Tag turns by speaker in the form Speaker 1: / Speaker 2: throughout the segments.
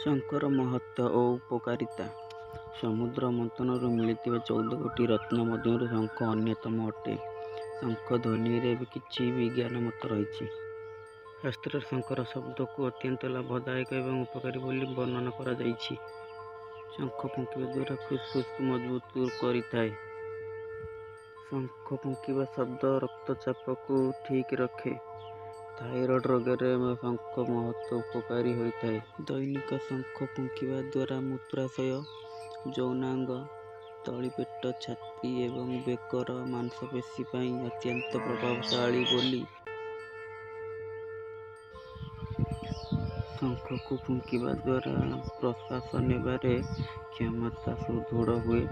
Speaker 1: ଶଙ୍ଖର ମହତ୍ତ୍ୱ ଓ ଉପକାରିତା। ସମୁଦ୍ର ମନ୍ଥନରୁ ମିଳିଥିବା 14 କୋଟି ରତ୍ନ ମଧ୍ୟରୁ ଶଙ୍ଖ ଅନ୍ୟତମ ଅଟେ। ଶଙ୍ଖ ଧ୍ୱନିରେ ବି କିଛି ବିଜ୍ଞାନ ମତ ରହିଛି। ଶାସ୍ତ୍ରରେ ଶଙ୍ଖର ଶବ୍ଦକୁ ଅତ୍ୟନ୍ତ ଲାଭଦାୟକ ଏବଂ ଉପକାରୀ ବୋଲି ବର୍ଣ୍ଣନା କରାଯାଇଛି। ଶଙ୍ଖ ଫୁଙ୍କିବା ଦ୍ୱାରା ଫୁସ୍ଫୁସ୍କୁ ମଜବୁତ କରିଥାଏ। ଶଙ୍ଖ ଫୁଙ୍କିବା ଶବ୍ଦ ରକ୍ତଚାପକୁ ଠିକ୍ ରଖେ। ଥାଇରଏଡ୍ ରୋଗରେ ଶଙ୍ଖ ମହତ୍ତ୍ୱ ଉପକାରୀ ହୋଇଥାଏ। ଦୈନିକ ଶଙ୍ଖ ଫୁଙ୍କିବା ଦ୍ୱାରା ମୂତ୍ରାଶୟ, ଯୌନାଙ୍ଗ, ତଳିପେଟ, ଛାତି ଏବଂ ବେକର ମାଂସପେଶୀ ପାଇଁ ଅତ୍ୟନ୍ତ ପ୍ରଭାବଶାଳୀ ବୋଲି ଶଙ୍ଖକୁ ଫୁଙ୍କିବା ଦ୍ୱାରା ପ୍ରଶ୍ୱାସ ନେବାରେ କ୍ଷମତା ସୁଦୃଢ଼ ହୁଏ।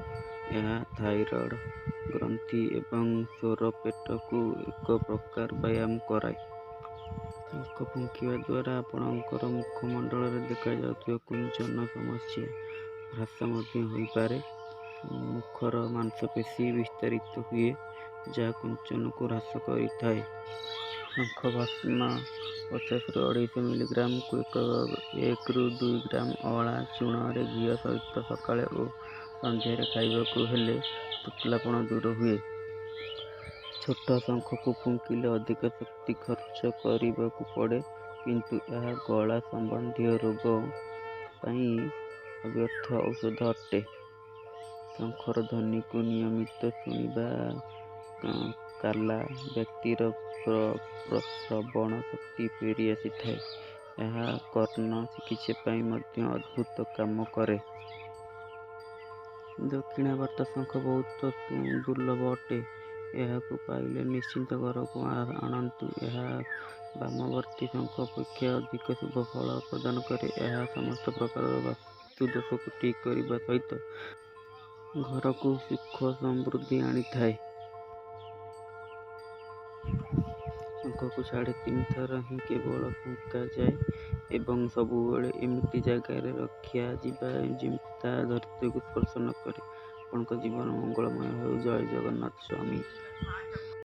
Speaker 1: ଏହା ଥାଇରଏଡ୍ ଗ୍ରନ୍ଥି ଏବଂ ସ୍ୱରପେଟକୁ ଏକ ପ୍ରକାର ବ୍ୟାୟାମ କରାଏ। ଶଙ୍ଖ ଫୁଙ୍କିବା ଦ୍ୱାରା ଆପଣଙ୍କର ମୁଖମଣ୍ଡଳରେ ଦେଖାଯାଉଥିବା କୁଞ୍ଚନ ସମସ୍ୟା ହ୍ରାସ ମଧ୍ୟ ହୋଇପାରେ। ମୁଖର ମାଂସପେଶୀ ବିସ୍ତାରିତ ହୁଏ, ଯାହା କୁଞ୍ଚନକୁ ହ୍ରାସ କରିଥାଏ। ଶଙ୍ଖ ଭସ୍ମ 50ରୁ 250 ମିଲିଗ୍ରାମକୁ 1ରୁ 2 ଗ୍ରାମ ଅଁଳା ଚୂର୍ଣ୍ଣରେ ଘିଅ ସହିତ ସକାଳେ ଓ ସନ୍ଧ୍ୟାରେ ଖାଇବାକୁ ହେଲେ ଶୁଖିଲାପଣ ଦୂର ହୁଏ। ଛୋଟ ଶଙ୍ଖକୁ ଫୁଙ୍କିଲେ ଅଧିକ ଶକ୍ତି ଖର୍ଚ୍ଚ କରିବାକୁ ପଡ଼େ, କିନ୍ତୁ ଏହା ଗଳା ସମ୍ବନ୍ଧୀୟ ରୋଗ ପାଇଁ ଅବ୍ୟର୍ଥ ଔଷଧ ଅଟେ। ଶଙ୍ଖର ଧ୍ୱନିକୁ ନିୟମିତ ଶୁଣିବା କାଲା ବ୍ୟକ୍ତିର ଶ୍ରବଣ ଶକ୍ତି ଫେରି ଆସିଥାଏ। ଏହା କର୍ଣ୍ଣ ଚିକିତ୍ସା ପାଇଁ ମଧ୍ୟ ଅଦ୍ଭୁତ କାମ କରେ। ଦକ୍ଷିଣାବର୍ତ୍ତ ଶଙ୍ଖ ବହୁତ ଦୁର୍ଲଭ ଅଟେ। ଏହାକୁ ପାଇଲେ ନିଶ୍ଚିନ୍ତ ଘରକୁ ଆଣନ୍ତୁ। ଏହା ବାମବର୍ତ୍ତୀ ଶଙ୍ଖ ଅପେକ୍ଷା ଅଧିକ ଶୁଭ ଫଳ ପ୍ରଦାନ କରେ। ଏହା ସମସ୍ତ ପ୍ରକାରର ବାସ୍ତୁଦୋଷକୁ ଠିକ୍ କରିବା ସହିତ ଘରକୁ ସୁଖ ସମୃଦ୍ଧି ଆଣିଥାଏ। ଶଙ୍ଖକୁ 3.5 ଥର ହିଁ କେବଳ ଫୁଙ୍କାଯାଏ ଏବଂ ସବୁବେଳେ ଏମିତି ଜାଗାରେ ରଖାଯିବ ଯେମିତି ତାହା ଧରିତ୍ରୀକୁ ସ୍ପର୍ଶ ନ କରେ। ଆପଣଙ୍କ ଜୀବନ ମଙ୍ଗଳମୟ ହେଉ। ଜୟ ଜଗନ୍ନାଥ ସ୍ୱାମୀ।